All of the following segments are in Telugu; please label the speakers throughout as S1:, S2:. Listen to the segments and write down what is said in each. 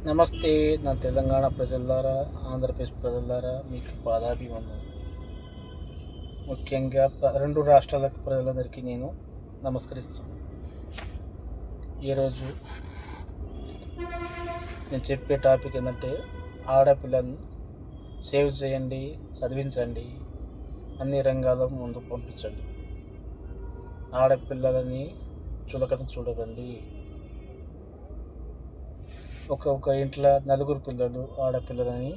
S1: నమస్తే నా తెలంగాణ ప్రజలారా, ఆంధ్రప్రదేశ్ ప్రజలారా, మీకు పాదాభివందనం. ముఖ్యంగా రెండు రాష్ట్రాల ప్రజలందరికీ నేను నమస్కరిస్తున్నాను. ఈరోజు నేను చెప్పే టాపిక్ ఏంటంటే, ఆడపిల్లను సేవ్ చేయండి, చదివించండి, అన్ని రంగాల్లో ముందుకు పంపించండి. ఆడపిల్లలని చులకన చూడకండి. ఒక ఇంట్లో నలుగురు పిల్లలు, ఆడపిల్లలని,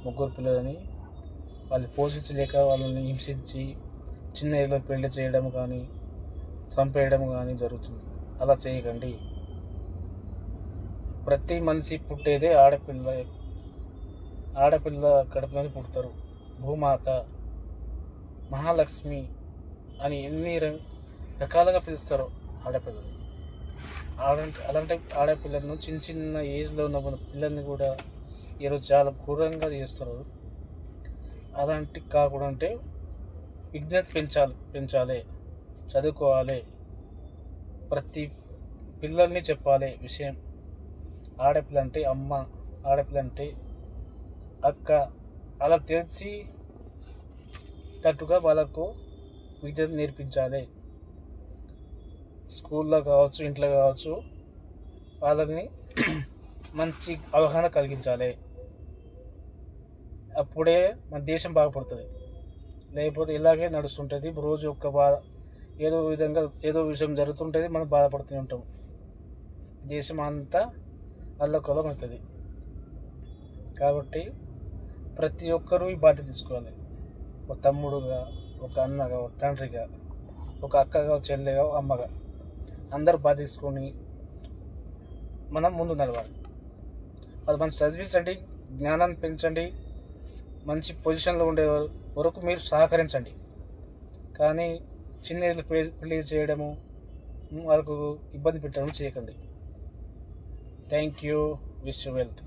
S1: ముగ్గురు పిల్లలని వాళ్ళు పోషించలేక వాళ్ళని హింసించి చిన్న ఏదో పెళ్లి చేయడం కానీ చంపేయడం కానీ జరుగుతుంది. అలా చేయకండి. ప్రతి మనిషి పుట్టేదే ఆడపిల్ల. ఆడపిల్ల కడుపులోనే పుడతారు. భూమాత, మహాలక్ష్మి అని ఎన్ని రకాలుగా పిలుస్తారు ఆడపిల్లలు. అలాంటి ఆడపిల్లలను చిన్న ఏజ్లో ఉన్న పిల్లల్ని కూడా ఈరోజు చాలా క్రూరంగా చేస్తారు. అలాంటి కాకుండా అంటే విజ్ఞత పెంచాలి, చదువుకోవాలి. ప్రతి పిల్లల్ని చెప్పాలి విషయం. ఆడపిల్ల అంటే అమ్మ, ఆడపిల్ల అంటే అక్క, అలా తెలిసి తట్టుగా వాళ్ళకు విద్య నేర్పించాలి. స్కూల్లో కావచ్చు, ఇంట్లో కావచ్చు, వాళ్ళని మంచి అవగాహన కలిగించాలి. అప్పుడే మన దేశం బాగుపడుతుంది. లేకపోతే ఇలాగే నడుస్తుంటుంది. రోజు ఏదో విషయం జరుగుతుంటుంది, మనం బాధపడుతూ ఉంటాం. దేశం అంతా అల్లకల్లం అవుతుంది. కాబట్టి ప్రతి ఒక్కరూ ఈ బాధ్యత తీసుకోవాలి. ఒక తమ్ముడుగా, ఒక అన్నగా, ఒక తండ్రిగా, ఒక అక్కగా, చెల్లెగా, అమ్మగా అందరూ బాధ్యత తీసుకొని మనం ముందు నడవాలి. అది మనం చదివించండి, జ్ఞానాన్ని పెంచండి, మంచి పొజిషన్లో ఉండే వరకు మీరు సహకరించండి. కానీ చిన్న ఏజ్లో పెళ్లి చేయడము, వాళ్ళకు ఇబ్బంది పెట్టడం చేయకండి. Thank you. Wish you wealth.